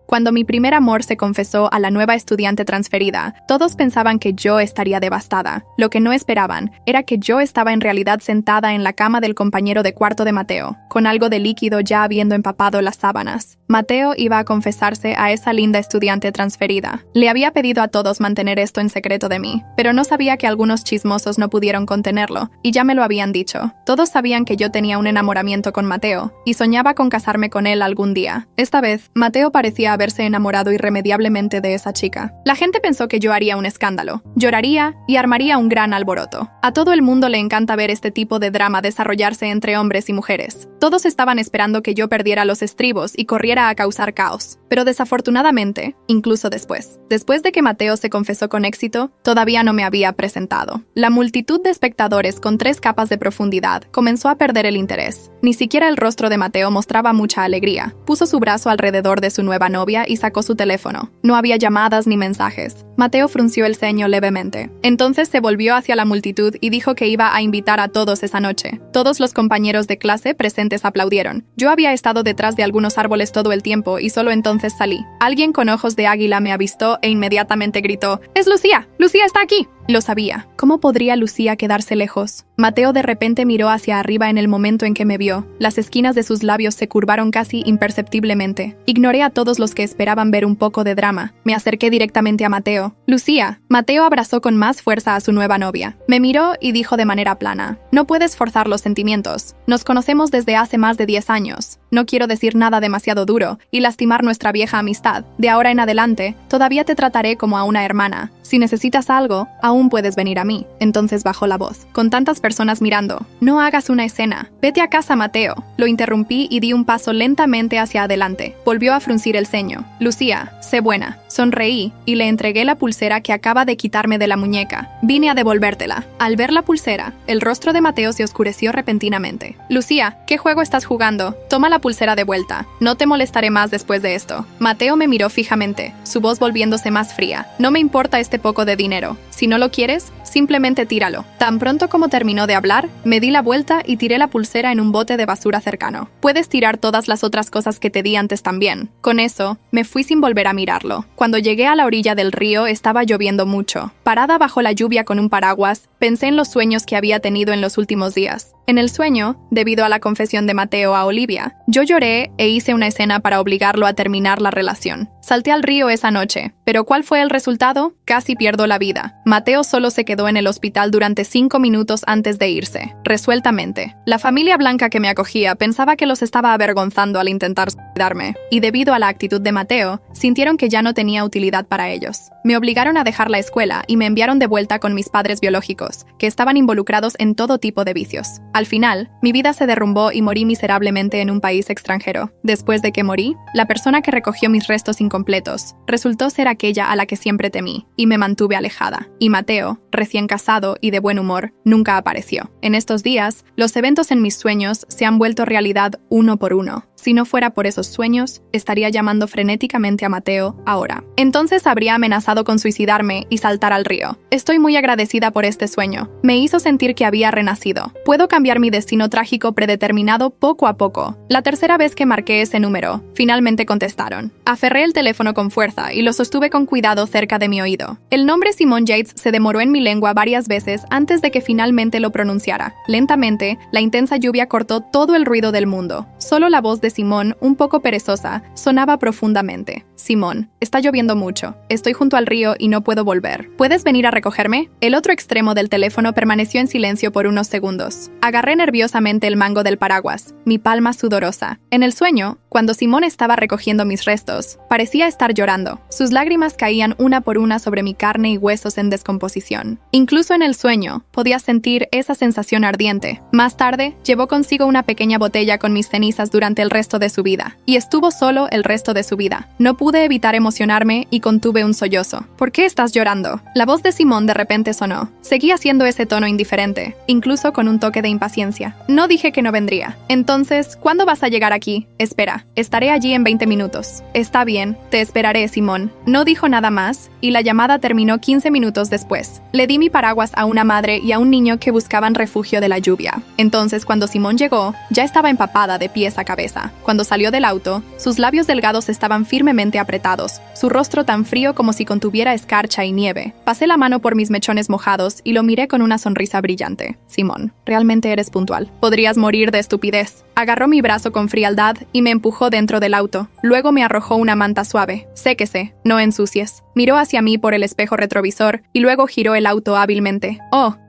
Cuando mi primer amor se confesó a la nueva estudiante transferida, todos pensaban que yo estaría devastada. Lo que no esperaban era que yo estaba en realidad sentada en la cama del compañero de cuarto de Mateo, con algo de líquido ya habiendo empapado las sábanas. Mateo iba a confesarse a esa linda estudiante transferida. Le había pedido a todos mantener esto en secreto de mí, pero no sabía que algunos chismosos no pudieron contenerlo, y ya me lo habían dicho. Todos sabían que yo tenía un enamoramiento con Mateo, y soñaba con casarme con él algún día. Esta vez, Mateo parecía haberse enamorado irremediablemente de esa chica. La gente pensó que yo haría un escándalo, lloraría y armaría un gran alboroto. A todo el mundo le encanta ver este tipo de drama desarrollarse entre hombres y mujeres. Todos estaban esperando que yo perdiera los estribos y corriera a causar caos. Pero desafortunadamente, incluso después de que Mateo se confesó con éxito, todavía no me había presentado. La multitud de espectadores con 3 capas de profundidad comenzó a perder el interés. Ni siquiera el rostro de Mateo mostraba mucha alegría. Puso su brazo alrededor de su nueva novia y sacó su teléfono. No había llamadas ni mensajes. Mateo frunció el ceño levemente. Entonces se volvió hacia la multitud y dijo que iba a invitar a todos esa noche. Todos los compañeros de clase presentes aplaudieron. Yo había estado detrás de algunos árboles todo el tiempo y solo entonces salí. Alguien con ojos de águila me avistó e inmediatamente gritó: ¡Es Lucía! ¡Lucía está aquí! Lo sabía. ¿Cómo podría Lucía quedarse lejos? Mateo de repente miró hacia arriba en el momento en que me vio. Las esquinas de sus labios se curvaron casi imperceptiblemente. Ignoré a todos los que esperaban ver un poco de drama. Me acerqué directamente a Mateo. ¡Lucía! Mateo abrazó con más fuerza a su nueva novia. Me miró y dijo de manera plana: No puedes forzar los sentimientos. Nos conocemos desde hace más de 10 años. No quiero decir nada demasiado duro y lastimar nuestra vieja amistad. De ahora en adelante, todavía te trataré como a una hermana. Si necesitas algo, aún puedes venir a mí. Entonces bajó la voz. Con tantas personas mirando: No hagas una escena. Vete a casa, Mateo. Lo interrumpí y di un paso lentamente hacia adelante. Volvió a fruncir el ceño. Lucía, sé buena. Sonreí y le entregué la pulsera que acaba de quitarme de la muñeca. Vine a devolvértela. Al ver la pulsera, el rostro de Mateo se oscureció repentinamente. Lucía, ¿qué juego estás jugando? Toma la pulsera de vuelta. No te molestaré más después de esto. Mateo me miró fijamente, su voz volviéndose más fría. No me importa este poco de dinero. Si no lo quieres, simplemente tíralo. Tan pronto como terminó de hablar, me di la vuelta y tiré la pulsera en un bote de basura cercano. Puedes tirar todas las otras cosas que te di antes también. Con eso, me fui sin volver a mirarlo. Cuando llegué a la orilla del río, estaba lloviendo mucho. Parada bajo la lluvia con un paraguas, pensé en los sueños que había tenido en los últimos días. En el sueño, debido a la confesión de Mateo a Olivia, yo lloré e hice una escena para obligarlo a terminar la relación. Salté al río esa noche, pero ¿cuál fue el resultado? Casi pierdo la vida. Mateo solo se quedó en el hospital durante 5 minutos antes de irse, resueltamente. La familia blanca que me acogía pensaba que los estaba avergonzando al intentar suicidarme, y debido a la actitud de Mateo, sintieron que ya no tenía utilidad para ellos. Me obligaron a dejar la escuela y me enviaron de vuelta con mis padres biológicos, que estaban involucrados en todo tipo de vicios. Al final, mi vida se derrumbó y morí miserablemente en un país extranjero. Después de que morí, la persona que recogió mis restos incompletos resultó ser aquella a la que siempre temí, y me mantuve alejada. Y Mateo, recién casado y de buen humor, nunca apareció. En estos días, los eventos en mis sueños se han vuelto realidad uno por uno. Si no fuera por esos sueños, estaría llamando frenéticamente a Mateo ahora. Entonces habría amenazado con suicidarme y saltar al río. Estoy muy agradecida por este sueño. Me hizo sentir que había renacido. Puedo cambiar mi destino trágico predeterminado poco a poco. La tercera vez que marqué ese número, finalmente contestaron. Aferré el teléfono con fuerza y lo sostuve con cuidado cerca de mi oído. El nombre Simone Yates se demoró en mi lengua varias veces antes de que finalmente lo pronunciara. Lentamente, la intensa lluvia cortó todo el ruido del mundo. Solo la voz de Simón, un poco perezosa, sonaba profundamente. Simón, está lloviendo mucho. Estoy junto al río y no puedo volver. ¿Puedes venir a recogerme? El otro extremo del teléfono permaneció en silencio por unos segundos. Agarré nerviosamente el mango del paraguas, mi palma sudorosa. En el sueño, cuando Simón estaba recogiendo mis restos, parecía estar llorando. Sus lágrimas caían una por una sobre mi carne y huesos en descomposición. Incluso en el sueño, podía sentir esa sensación ardiente. Más tarde, llevó consigo una pequeña botella con mis cenizas durante el resto de su vida, y estuvo solo el resto de su vida. No pude evitar emocionarme y contuve un sollozo. ¿Por qué estás llorando? La voz de Simón de repente sonó. Seguía siendo ese tono indiferente, incluso con un toque de impaciencia. No dije que no vendría. Entonces, ¿cuándo vas a llegar aquí? Espera, estaré allí en 20 minutos. Está bien, te esperaré, Simón. No dijo nada más, y la llamada terminó 15 minutos después. Le di mi paraguas a una madre y a un niño que buscaban refugio de la lluvia. Entonces, cuando Simón llegó, ya estaba empapada de pies a cabeza. Cuando salió del auto, sus labios delgados estaban firmemente increíblemente apretados, su rostro tan frío como si contuviera escarcha y nieve. Pasé la mano por mis mechones mojados y lo miré con una sonrisa brillante. Simón, realmente eres puntual. Podrías morir de estupidez. Agarró mi brazo con frialdad y me empujó dentro del auto. Luego me arrojó una manta suave. Séquese, no ensucies. Miró hacia mí por el espejo retrovisor y luego giró el auto hábilmente.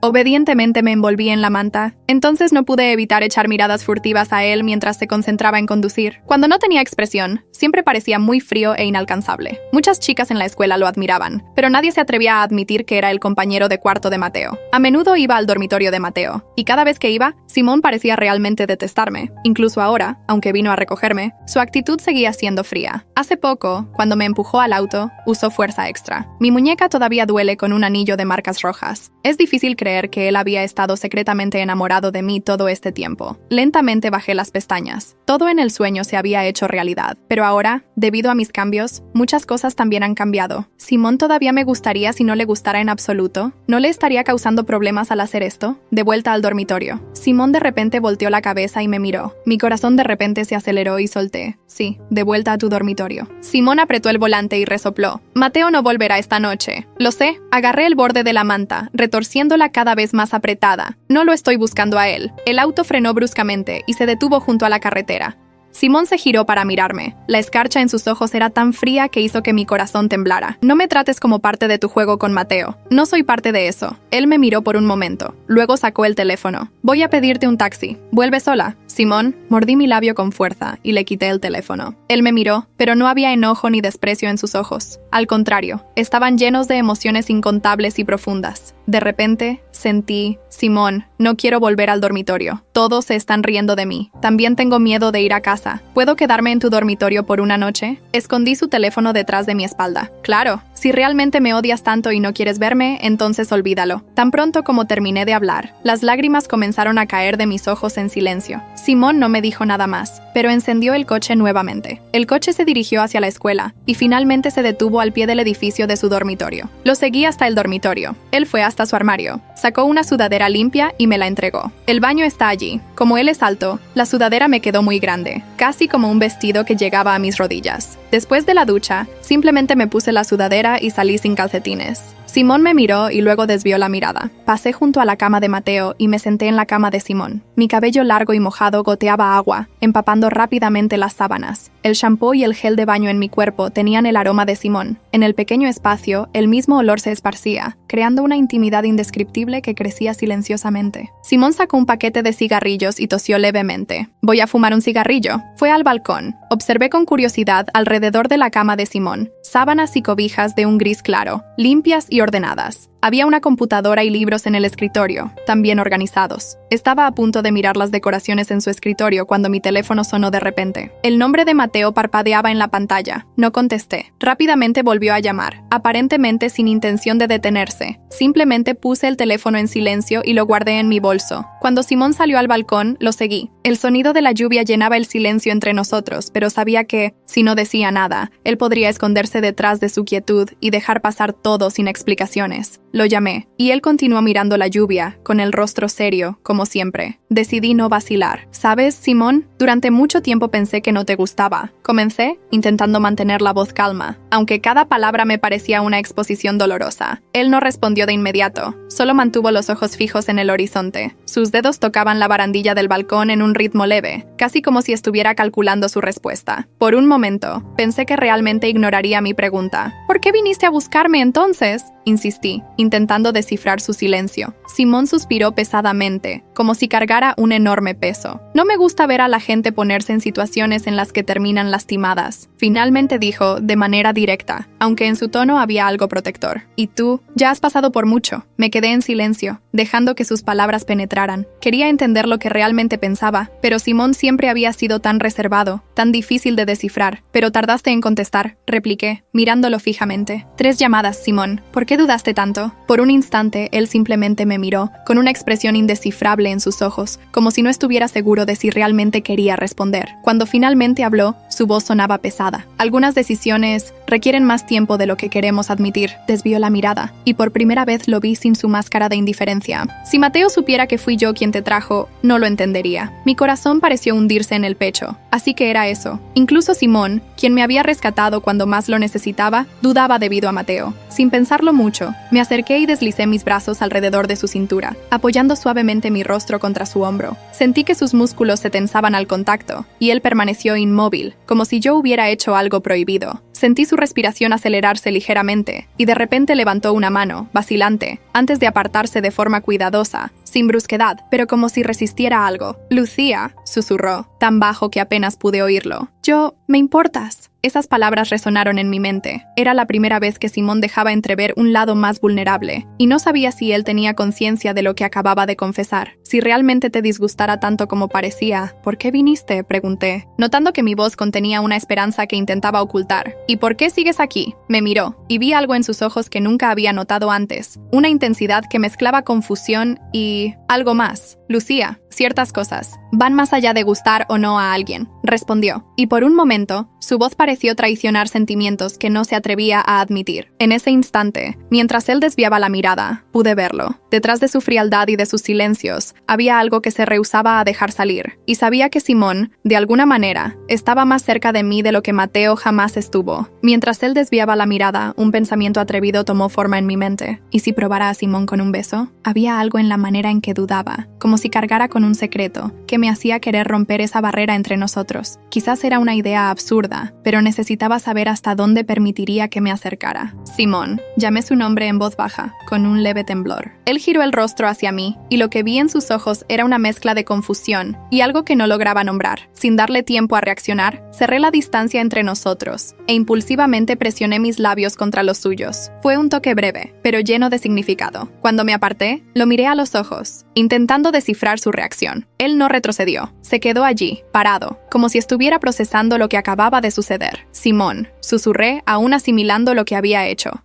Obedientemente me envolví en la manta. Entonces no pude evitar echar miradas furtivas a él mientras se concentraba en conducir. Cuando no tenía expresión, siempre parecía muy frío e inalcanzable. Muchas chicas en la escuela lo admiraban, pero nadie se atrevía a admitir que era el compañero de cuarto de Mateo. A menudo iba al dormitorio de Mateo, y cada vez que iba, Simón parecía realmente detestarme. Incluso ahora, aunque vino a recogerme, su actitud seguía siendo fría. Hace poco, cuando me empujó al auto, usó fuerza extra. Mi muñeca todavía duele con un anillo de marcas rojas. Es difícil creer que él había estado secretamente enamorado de mí todo este tiempo. Lentamente bajé las pestañas. Todo en el sueño se había hecho realidad, pero ahora, debido a mis cambios, muchas cosas también han cambiado. ¿Simón todavía me gustaría si no le gustara en absoluto? ¿No le estaría causando problemas al hacer esto? De vuelta al dormitorio. Simón de repente volteó la cabeza y me miró. Mi corazón de repente se aceleró y solté. Sí, de vuelta a tu dormitorio. Simón apretó el volante y resopló. Mateo no volverá esta noche. Lo sé. Agarré el borde de la manta, retorciéndola cada vez más apretada. No lo estoy buscando a él. El auto frenó bruscamente y se detuvo junto a la carretera. Simón se giró para mirarme. La escarcha en sus ojos era tan fría que hizo que mi corazón temblara. No me trates como parte de tu juego con Mateo. No soy parte de eso. Él me miró por un momento. Luego sacó el teléfono. Voy a pedirte un taxi. ¿Vuelve sola? Simón, mordí mi labio con fuerza y le quité el teléfono. Él me miró, pero no había enojo ni desprecio en sus ojos. Al contrario, estaban llenos de emociones incontables y profundas. De repente, sentí, Simón, no quiero volver al dormitorio. Todos se están riendo de mí. También tengo miedo de ir a casa. ¿Puedo quedarme en tu dormitorio por una noche? Escondí su teléfono detrás de mi espalda. Claro, si realmente me odias tanto y no quieres verme, entonces olvídalo. Tan pronto como terminé de hablar, las lágrimas comenzaron a caer de mis ojos en silencio. Simón no me dijo nada más, pero encendió el coche nuevamente. El coche se dirigió hacia la escuela y finalmente se detuvo al pie del edificio de su dormitorio. Lo seguí hasta el dormitorio. Él fue hasta su armario, sacó una sudadera limpia y me la entregó. El baño está allí. Como él es alto, la sudadera me quedó muy grande, casi como un vestido que llegaba a mis rodillas. Después de la ducha, simplemente me puse la sudadera y salí sin calcetines. Simón me miró y luego desvió la mirada. Pasé junto a la cama de Mateo y me senté en la cama de Simón. Mi cabello largo y mojado goteaba agua, empapando rápidamente las sábanas. El shampoo y el gel de baño en mi cuerpo tenían el aroma de Simón. En el pequeño espacio, el mismo olor se esparcía, creando una intimidad indescriptible que crecía silenciosamente. Simón sacó un paquete de cigarrillos y tosió levemente. «Voy a fumar un cigarrillo». Fue al balcón. Observé con curiosidad alrededor de la cama de Simón. Sábanas y cobijas de un gris claro, limpias y ordenadas. Había una computadora y libros en el escritorio, también organizados. Estaba a punto de mirar las decoraciones en su escritorio cuando mi teléfono sonó de repente. El nombre de Mateo parpadeaba en la pantalla. No contesté. Rápidamente volvió a llamar, aparentemente sin intención de detenerse. Simplemente puse el teléfono en silencio y lo guardé en mi bolso. Cuando Simón salió al balcón, lo seguí. El sonido de la lluvia llenaba el silencio entre nosotros, pero sabía que, si no decía nada, él podría esconderse detrás de su quietud y dejar pasar todo sin explicaciones. Lo llamé, y él continuó mirando la lluvia, con el rostro serio, como siempre. Decidí no vacilar. ¿Sabes, Simón? Durante mucho tiempo pensé que no te gustaba. Comencé, intentando mantener la voz calma, aunque cada palabra me parecía una exposición dolorosa. Él no respondió de inmediato, solo mantuvo los ojos fijos en el horizonte. Sus dedos tocaban la barandilla del balcón en un ritmo leve, casi como si estuviera calculando su respuesta. Por un momento, pensé que realmente ignoraría mi pregunta. ¿Por qué viniste a buscarme entonces? Insistí, intentando descifrar su silencio. Simón suspiró pesadamente, como si cargara un enorme peso. No me gusta ver a la gente ponerse en situaciones en las que terminan lastimadas. Finalmente dijo, de manera directa, aunque en su tono había algo protector. ¿Y tú? Ya has pasado por mucho. Me quedé en silencio, dejando que sus palabras penetraran. Quería entender lo que realmente pensaba, pero Simón siempre había sido tan reservado, tan difícil de descifrar. Pero tardaste en contestar, repliqué, mirándolo fijamente. 3 llamadas, Simón. ¿Por qué qué dudaste tanto? Por un instante, él simplemente me miró, con una expresión indescifrable en sus ojos, como si no estuviera seguro de si realmente quería responder. Cuando finalmente habló, su voz sonaba pesada. Algunas decisiones requieren más tiempo de lo que queremos admitir. Desvió la mirada, y por primera vez lo vi sin su máscara de indiferencia. Si Mateo supiera que fui yo quien te trajo, no lo entendería. Mi corazón pareció hundirse en el pecho. Así que era eso. Incluso Simón, quien me había rescatado cuando más lo necesitaba, dudaba debido a Mateo. Sin pensarlo mucho, me acerqué y deslicé mis brazos alrededor de su cintura, apoyando suavemente mi rostro contra su hombro. Sentí que sus músculos se tensaban al contacto, y él permaneció inmóvil, como si yo hubiera hecho algo prohibido. Sentí su respiración acelerarse ligeramente, y de repente levantó una mano, vacilante, antes de apartarse de forma cuidadosa, sin brusquedad, pero como si resistiera algo. «Lucía», susurró, tan bajo que apenas pude oírlo. «Me importas». Esas palabras resonaron en mi mente. Era la primera vez que Simón dejaba entrever un lado más vulnerable, y no sabía si él tenía conciencia de lo que acababa de confesar. «Si realmente te disgustara tanto como parecía, ¿por qué viniste?», pregunté, notando que mi voz contenía una esperanza que intentaba ocultar. «¿Y por qué sigues aquí?». Me miró, y vi algo en sus ojos que nunca había notado antes, una intensidad que mezclaba confusión y algo más. «Lucía, ciertas cosas van más allá de gustar o no a alguien», respondió, y por un momento, su voz pareció traicionar sentimientos que no se atrevía a admitir. En ese instante, mientras él desviaba la mirada, pude verlo. Detrás de su frialdad y de sus silencios, había algo que se rehusaba a dejar salir, y sabía que Simón, de alguna manera, estaba más cerca de mí de lo que Mateo jamás estuvo. Mientras él desviaba la mirada, un pensamiento atrevido tomó forma en mi mente. ¿Y si probara a Simón con un beso? Había algo en la manera en que dudaba, como si cargara con un secreto, que me hacía querer romper esa barrera entre nosotros. Quizás era una idea absurda, pero necesitaba saber hasta dónde permitiría que me acercara. «Simón», llamé su nombre en voz baja, con un leve temblor. Él giró el rostro hacia mí, y lo que vi en sus ojos era una mezcla de confusión y algo que no lograba nombrar. Sin darle tiempo a reaccionar, cerré la distancia entre nosotros, e impulsivamente presioné mis labios contra los suyos. Fue un toque breve, pero lleno de significado. Cuando me aparté, lo miré a los ojos, intentando descifrar su reacción. Él no retrocedió. Se quedó allí, parado, como si estuviera procesando lo que acababa de suceder. «Simón», susurré, aún asimilando lo que había hecho.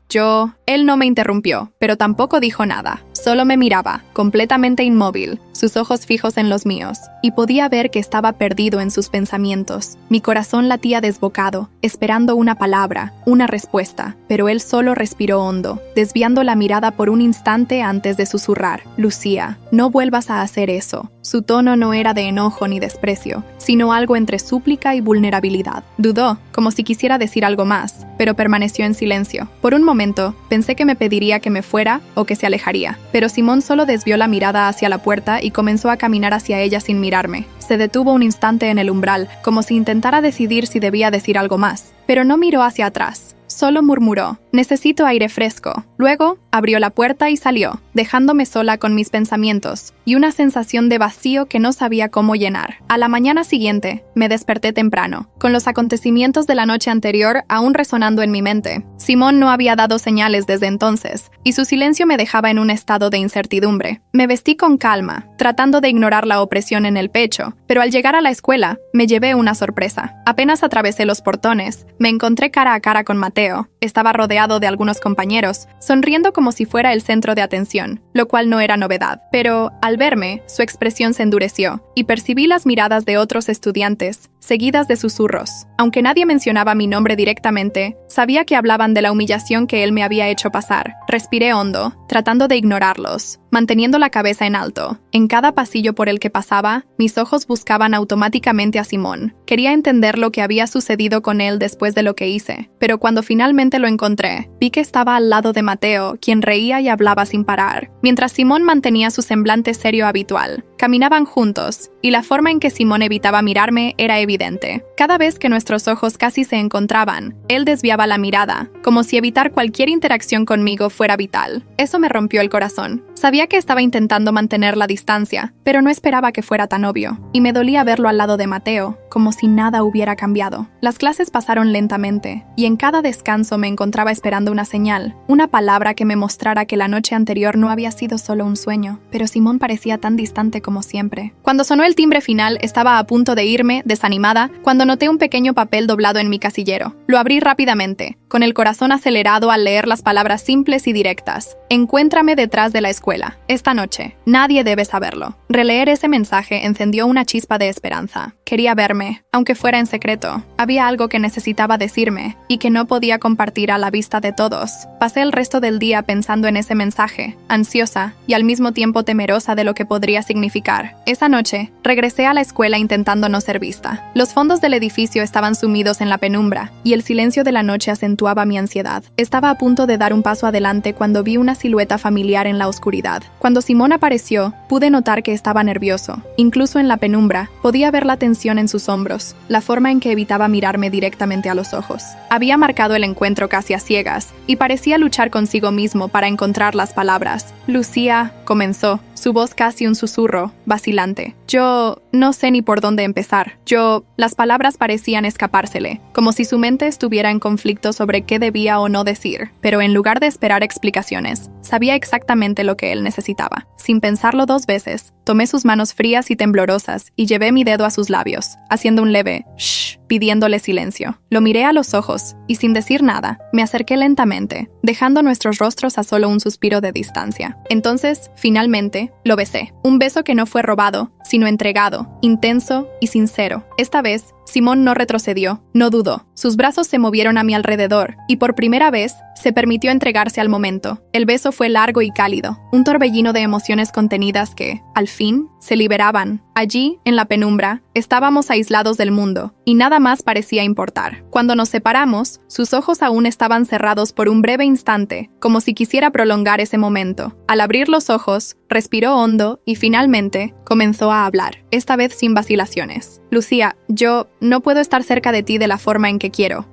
Él no me interrumpió, pero tampoco dijo nada. Solo me miraba, completamente inmóvil, sus ojos fijos en los míos, y podía ver que estaba perdido en sus pensamientos. Mi corazón latía desbocado, esperando una palabra, una respuesta, pero él solo respiró hondo, desviando la mirada por un instante antes de susurrar: «Lucía, no vuelvas a hacer eso». Su tono no era de enojo ni desprecio, sino algo entre súplica y vulnerabilidad. Dudó, como si quisiera decir algo más, pero permaneció en silencio. Por un momento, pensé que me pediría que me fuera o que se alejaría, pero Simón solo desvió la mirada hacia la puerta y comenzó a caminar hacia ella sin mirarme. Se detuvo un instante en el umbral, como si intentara decidir si debía decir algo más, pero no miró hacia atrás. Solo murmuró: «Necesito aire fresco». Luego, abrió la puerta y salió, dejándome sola con mis pensamientos y una sensación de vacío que no sabía cómo llenar. A la mañana siguiente, me desperté temprano, con los acontecimientos de la noche anterior aún resonando en mi mente. Simón no había dado señales desde entonces, y su silencio me dejaba en un estado de incertidumbre. Me vestí con calma, tratando de ignorar la opresión en el pecho, pero al llegar a la escuela, me llevé una sorpresa. Apenas atravesé los portones, me encontré cara a cara con Mateo. Estaba rodeado de algunos compañeros, sonriendo como si fuera el centro de atención, lo cual no era novedad. Pero, al verme, su expresión se endureció, y percibí las miradas de otros estudiantes, seguidas de susurros. Aunque nadie mencionaba mi nombre directamente, sabía que hablaban de la humillación que él me había hecho pasar. Respiré hondo, tratando de ignorarlos, manteniendo la cabeza en alto. En cada pasillo por el que pasaba, mis ojos buscaban automáticamente a Simón. Quería entender lo que había sucedido con él después de lo que hice, pero cuando finalmente lo encontré, vi que estaba al lado de Mateo, quien reía y hablaba sin parar, mientras Simón mantenía su semblante serio habitual. Caminaban juntos, y la forma en que Simón evitaba mirarme era evidente. Cada vez que nuestros ojos casi se encontraban, él desviaba la mirada, como si evitar cualquier interacción conmigo fuera vital. Eso me rompió el corazón. Sabía que estaba intentando mantener la distancia, pero no esperaba que fuera tan obvio, y me dolía verlo al lado de Mateo, como si nada hubiera cambiado. Las clases pasaron lentamente, y en cada descanso me encontraba esperando una señal, una palabra que me mostrara que la noche anterior no había sido solo un sueño, pero Simón parecía tan distante como siempre. Cuando sonó el timbre final, estaba a punto de irme, desanimada, cuando noté un pequeño papel doblado en mi casillero. Lo abrí rápidamente, con el corazón acelerado al leer las palabras simples y directas. Encuéntrame detrás de la escuela. Esta noche. Nadie debe saberlo. Releer ese mensaje encendió una chispa de esperanza. Quería verme, aunque fuera en secreto. Había algo que necesitaba decirme, y que no podía compartir a la vista de todos. Pasé el resto del día pensando en ese mensaje, ansiosa y al mismo tiempo temerosa de lo que podría significar. Esa noche, regresé a la escuela intentando no ser vista. Los fondos del edificio estaban sumidos en la penumbra, y el silencio de la noche acentuaba mi ansiedad. Estaba a punto de dar un paso adelante cuando vi una silueta familiar en la oscuridad. Cuando Simón apareció, pude notar que estaba nervioso. Incluso en la penumbra, podía ver la tensión en sus hombros, la forma en que evitaba mirarme directamente a los ojos. Había marcado el encuentro casi a ciegas, y parecía luchar consigo mismo para encontrar las palabras. Lucía, comenzó, su voz casi un susurro, vacilante. Yo no sé ni por dónde empezar. Las palabras parecían escapársele, como si su mente estuviera en conflicto sobre qué debía o no decir, pero en lugar de esperar explicaciones, sabía exactamente lo que él necesitaba. Sin pensarlo 2 veces, tomé sus manos frías y temblorosas y llevé mi dedo a sus labios, haciendo un leve shh, pidiéndole silencio. Lo miré a los ojos y sin decir nada, me acerqué lentamente, dejando nuestros rostros a solo un suspiro de distancia. Entonces, finalmente, lo besé. Un beso que no fue robado, sino entregado, intenso y sincero. Esta vez, Simón no retrocedió, no dudó. Sus brazos se movieron a mi alrededor, y por primera vez, se permitió entregarse al momento. El beso fue largo y cálido, un torbellino de emociones contenidas que, al fin, se liberaban. Allí, en la penumbra, estábamos aislados del mundo, y nada más parecía importar. Cuando nos separamos, sus ojos aún estaban cerrados por un breve instante, como si quisiera prolongar ese momento. Al abrir los ojos, respiró hondo y finalmente comenzó a hablar, esta vez sin vacilaciones. Lucía, yo no puedo estar cerca de ti de la forma en que quiero.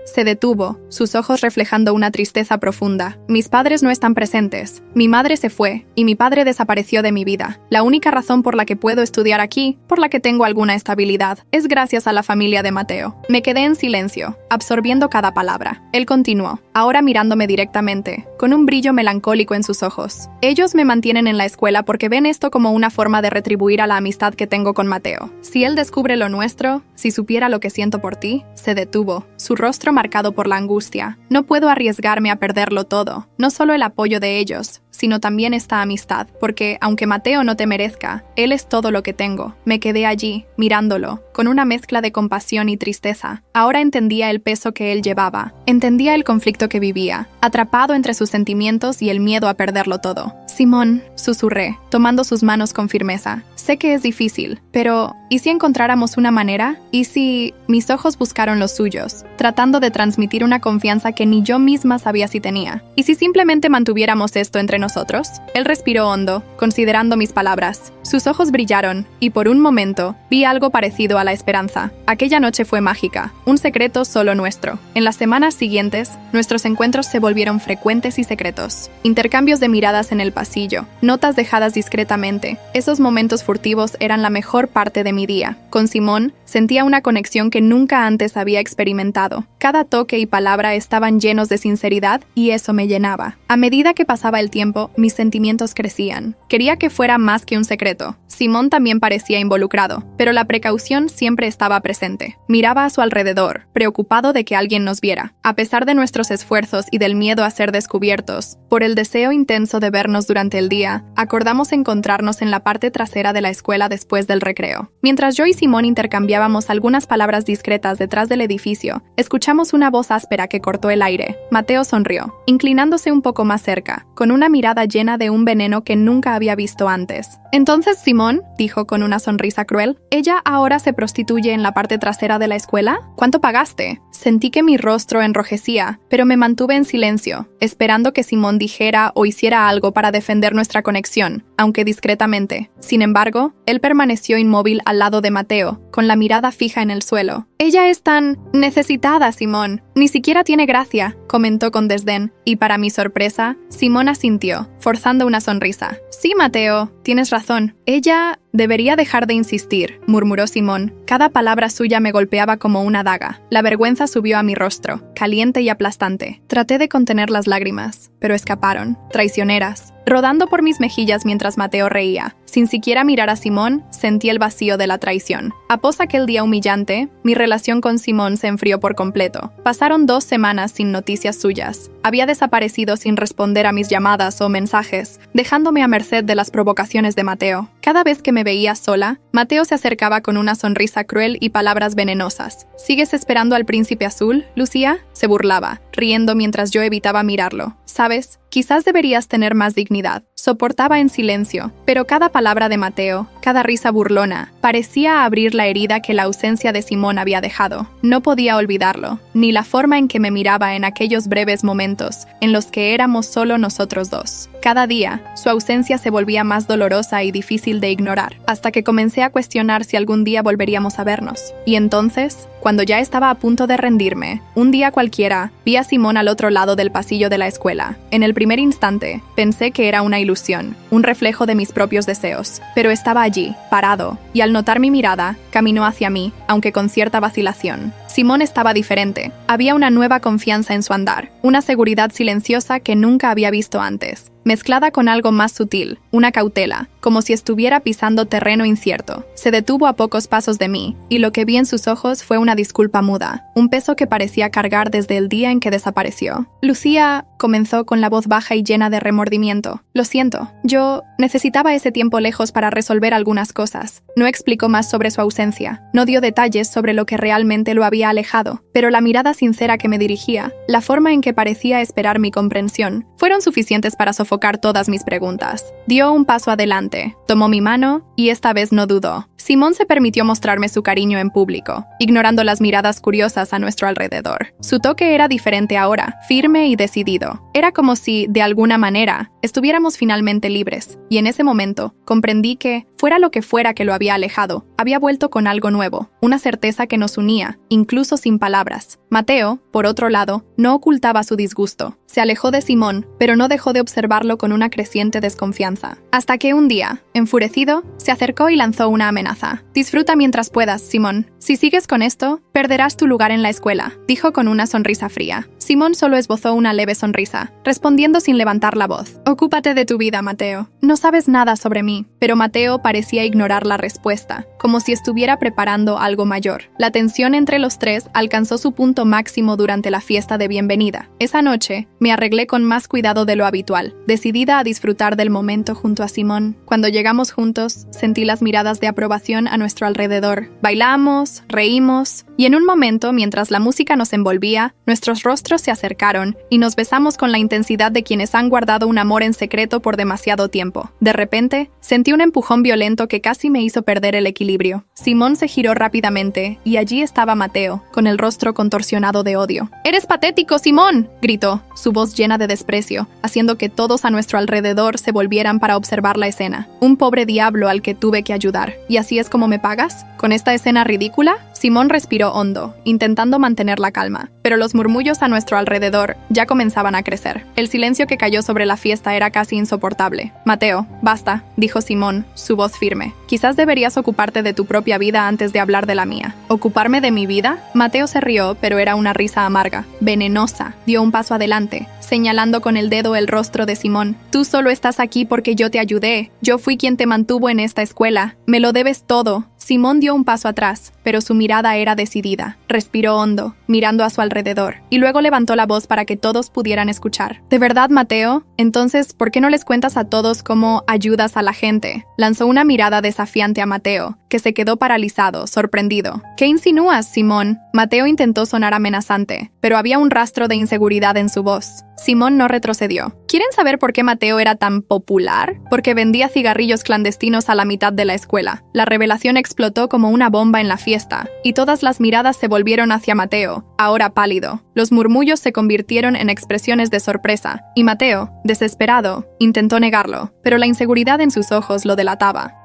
Se detuvo, sus ojos reflejando una tristeza profunda. Mis padres no están presentes. Mi madre se fue, y mi padre desapareció de mi vida. La única razón por la que puedo estudiar aquí, por la que tengo alguna estabilidad, es gracias a la familia de Mateo. Me quedé en silencio, absorbiendo cada palabra. Él continuó, ahora mirándome directamente, con un brillo melancólico en sus ojos. Ellos me mantienen en la escuela porque ven esto como una forma de retribuir a la amistad que tengo con Mateo. Si él descubre lo nuestro, si supiera lo que siento por ti, se detuvo, su rostro marcado por la angustia. No puedo arriesgarme a perderlo todo, no solo el apoyo de ellos, sino también esta amistad, porque aunque Mateo no te merezca, él es todo lo que tengo. Me quedé allí, mirándolo, con una mezcla de compasión y tristeza. Ahora entendía el peso que él llevaba, entendía el conflicto que vivía, atrapado entre sus sentimientos y el miedo a perderlo todo. Simón, susurré, tomando sus manos con firmeza. Sé que es difícil, pero ¿y si encontráramos una manera? ¿Y si...? Mis ojos buscaron los suyos, tratando de transmitir una confianza que ni yo misma sabía si tenía. ¿Y si simplemente mantuviéramos esto entre nosotros? Él respiró hondo, considerando mis palabras. Sus ojos brillaron, y por un momento vi algo parecido a la esperanza. Aquella noche fue mágica, un secreto solo nuestro. En las semanas siguientes, nuestros encuentros se volvieron frecuentes y secretos. Intercambios de miradas en el pasillo, notas dejadas discretamente. Esos momentos furtivos eran la mejor parte de mi día. Con Simón, sentía una conexión que nunca antes había experimentado. Cada toque y palabra estaban llenos de sinceridad y eso me llenaba. A medida que pasaba el tiempo, mis sentimientos crecían. Quería que fuera más que un secreto. Simón también parecía involucrado, pero la precaución siempre estaba presente. Miraba a su alrededor, preocupado de que alguien nos viera. A pesar de nuestros esfuerzos y del miedo a ser descubiertos, por el deseo intenso de vernos durante el día, acordamos encontrarnos en la parte trasera de la escuela después del recreo. Mientras yo y Simón intercambiábamos algunas palabras discretas detrás del edificio, escuchamos una voz áspera que cortó el aire. Mateo sonrió, inclinándose un poco más cerca, con una mirada llena de un veneno que nunca había visto antes. Entonces Simón, dijo con una sonrisa cruel, ¿ella ahora se prostituye en la parte trasera de la escuela? ¿Cuánto pagaste? Sentí que mi rostro enrojecía, pero me mantuve en silencio, esperando que Simón dijera o hiciera algo para defender nuestra conexión, aunque discretamente. Sin embargo, él permaneció inmóvil al lado de Mateo, con la mirada fija en el suelo. Ella es tan necesitada, Simón. Ni siquiera tiene gracia, comentó con desdén, y para mi sorpresa, Simón asintió, forzando una sonrisa. Sí, Mateo, tienes razón. Ella debería dejar de insistir, murmuró Simón. Cada palabra suya me golpeaba como una daga. La vergüenza subió a mi rostro, caliente y aplastante. Traté de contener las lágrimas, pero escaparon, traicioneras, rodando por mis mejillas mientras Mateo reía. Sin siquiera mirar a Simón, sentí el vacío de la traición. Após aquel día humillante, mi relación con Simón se enfrió por completo. Pasaron 2 semanas sin noticias suyas. Había desaparecido sin responder a mis llamadas o mensajes, dejándome a merced de las provocaciones de Mateo. Cada vez que me veía sola, Mateo se acercaba con una sonrisa cruel y palabras venenosas. ¿Sigues esperando al príncipe azul, Lucía? Se burlaba, riendo mientras yo evitaba mirarlo. ¿Sabes? Quizás deberías tener más dignidad. Soportaba en silencio, pero cada palabra de Mateo, cada risa burlona, parecía abrir la herida que la ausencia de Simón había dejado. No podía olvidarlo, ni la forma en que me miraba en aquellos breves momentos en los que éramos solo nosotros dos. Cada día, su ausencia se volvía más dolorosa y difícil de ignorar, hasta que comencé a cuestionar si algún día volveríamos a vernos. Y entonces, cuando ya estaba a punto de rendirme, un día cualquiera, vi a Simón al otro lado del pasillo de la escuela. En el primer instante, pensé que era una ilusión, un reflejo de mis propios deseos, pero estaba allí, parado, y al notar mi mirada, caminó hacia mí, aunque con cierta vacilación. Simón estaba diferente. Había una nueva confianza en su andar, una seguridad silenciosa que nunca había visto antes, mezclada con algo más sutil, una cautela, como si estuviera pisando terreno incierto. Se detuvo a pocos pasos de mí, y lo que vi en sus ojos fue una disculpa muda, un peso que parecía cargar desde el día en que desapareció. Lucía, comenzó con la voz baja y llena de remordimiento. Lo siento, yo necesitaba ese tiempo lejos para resolver algunas cosas. No explicó más sobre su ausencia, no dio detalles sobre lo que realmente lo había alejado, pero la mirada sincera que me dirigía, la forma en que parecía esperar mi comprensión, fueron suficientes para sofocar todas mis preguntas. Dio un paso adelante, tomó mi mano y esta vez no dudó. Simón se permitió mostrarme su cariño en público, ignorando las miradas curiosas a nuestro alrededor. Su toque era diferente ahora, firme y decidido. Era como si, de alguna manera, estuviéramos finalmente libres, y en ese momento comprendí que, fuera lo que fuera que lo había alejado, había vuelto con algo nuevo, una certeza que nos unía, incluso sin palabras. Mateo, por otro lado, no ocultaba su disgusto. Se alejó de Simón, pero no dejó de observarlo con una creciente desconfianza. Hasta que un día, enfurecido, se acercó y lanzó una amenaza. «Disfruta mientras puedas, Simón. Si sigues con esto, perderás tu lugar en la escuela», dijo con una sonrisa fría. Simón solo esbozó una leve sonrisa, respondiendo sin levantar la voz. «Ocúpate de tu vida, Mateo. No sabes nada sobre mí». Pero Mateo parecía ignorar la respuesta, como si estuviera preparando algo mayor. La tensión entre los tres alcanzó su punto máximo durante la fiesta de bienvenida. Esa noche, me arreglé con más cuidado de lo habitual, decidida a disfrutar del momento junto a Simón. Cuando llegamos juntos, sentí las miradas de aprobación a nuestro alrededor. Bailamos, reímos, y en un momento, mientras la música nos envolvía, nuestros rostros se acercaron y nos besamos con la intensidad de quienes han guardado un amor en secreto por demasiado tiempo. De repente, sentí un empujón violento que casi me hizo perder el equilibrio. Simón se giró rápidamente, y allí estaba Mateo, con el rostro contorsionado de odio. «¡Eres patético, Simón!», gritó, su voz llena de desprecio, haciendo que todos a nuestro alrededor se volvieran para observar la escena. Un pobre diablo al que tuve que ayudar. ¿Y así es como me pagas? ¿Con esta escena ridícula? Simón respiró hondo, intentando mantener la calma, pero los murmullos a nuestro alrededor ya comenzaban a crecer. El silencio que cayó sobre la fiesta era casi insoportable. «Mateo, basta», dijo Simón, su voz firme. «Quizás deberías ocuparte de tu propia vida antes de hablar de la mía». «¿Ocuparme de mi vida?». Mateo se rió, pero era una risa amarga, venenosa. Dio un paso adelante, señalando con el dedo el rostro de Simón. «Tú solo estás aquí porque yo te ayudé. Yo fui quien te mantuvo en esta escuela. Me lo debes todo». Simón dio un paso atrás, pero su mirada era decidida. Respiró hondo, mirando a su alrededor, y luego levantó la voz para que todos pudieran escuchar. «¿De verdad, Mateo? Entonces, ¿por qué no les cuentas a todos cómo ayudas a la gente?». Lanzó una mirada desafiante a Mateo, que se quedó paralizado, sorprendido. «¿Qué insinúas, Simón?». Mateo intentó sonar amenazante, pero había un rastro de inseguridad en su voz. Simón no retrocedió. ¿Quieren saber por qué Mateo era tan popular? Porque vendía cigarrillos clandestinos a la mitad de la escuela. La revelación explotó como una bomba en la fiesta, y todas las miradas se volvieron hacia Mateo, ahora pálido. Los murmullos se convirtieron en expresiones de sorpresa, y Mateo, desesperado, intentó negarlo, pero la inseguridad en sus ojos lo delataba.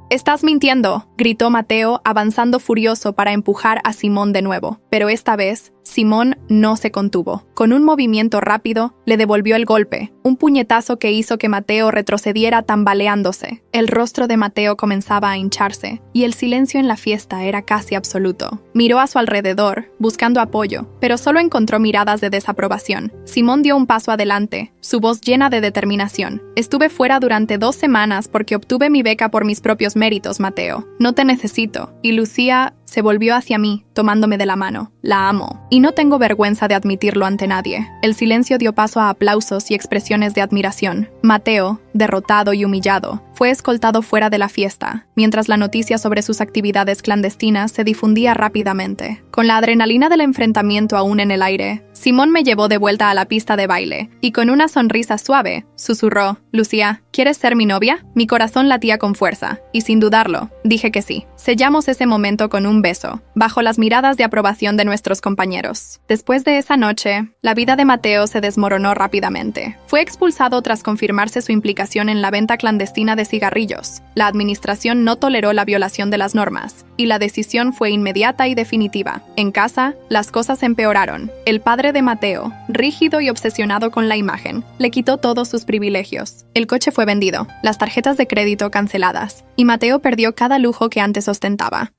Estás mintiendo, gritó Mateo, avanzando furioso para empujar a Simón de nuevo. Pero esta vez, Simón no se contuvo. Con un movimiento rápido, le devolvió el golpe, un puñetazo que hizo que Mateo retrocediera tambaleándose. El rostro de Mateo comenzaba a hincharse, y el silencio en la fiesta era casi absoluto. Miró a su alrededor, buscando apoyo, pero solo encontró miradas de desaprobación. Simón dio un paso adelante, su voz llena de determinación. Estuve fuera durante 2 semanas porque obtuve mi beca por mis propios méritos, Mateo. No te necesito. Y Lucía se volvió hacia mí, tomándome de la mano. La amo. Y no tengo vergüenza de admitirlo ante nadie. El silencio dio paso a aplausos y expresiones de admiración. Mateo, derrotado y humillado, fue escoltado fuera de la fiesta, mientras la noticia sobre sus actividades clandestinas se difundía rápidamente. Con la adrenalina del enfrentamiento aún en el aire, Simón me llevó de vuelta a la pista de baile, y con una sonrisa suave, susurró: «Lucía, ¿quieres ser mi novia?». Mi corazón latía con fuerza, y sin dudarlo, dije que sí. Sellamos ese momento con un beso, bajo las miradas de aprobación de nuestros compañeros. Después de esa noche, la vida de Mateo se desmoronó rápidamente. Fue expulsado tras confirmarse su implicación en la venta clandestina de cigarrillos. La administración no toleró la violación de las normas, y la decisión fue inmediata y definitiva. En casa, las cosas empeoraron. El padre de Mateo, rígido y obsesionado con la imagen, le quitó todos sus privilegios. El coche fue vendido, las tarjetas de crédito canceladas, y Mateo perdió cada lujo que antes ostentaba.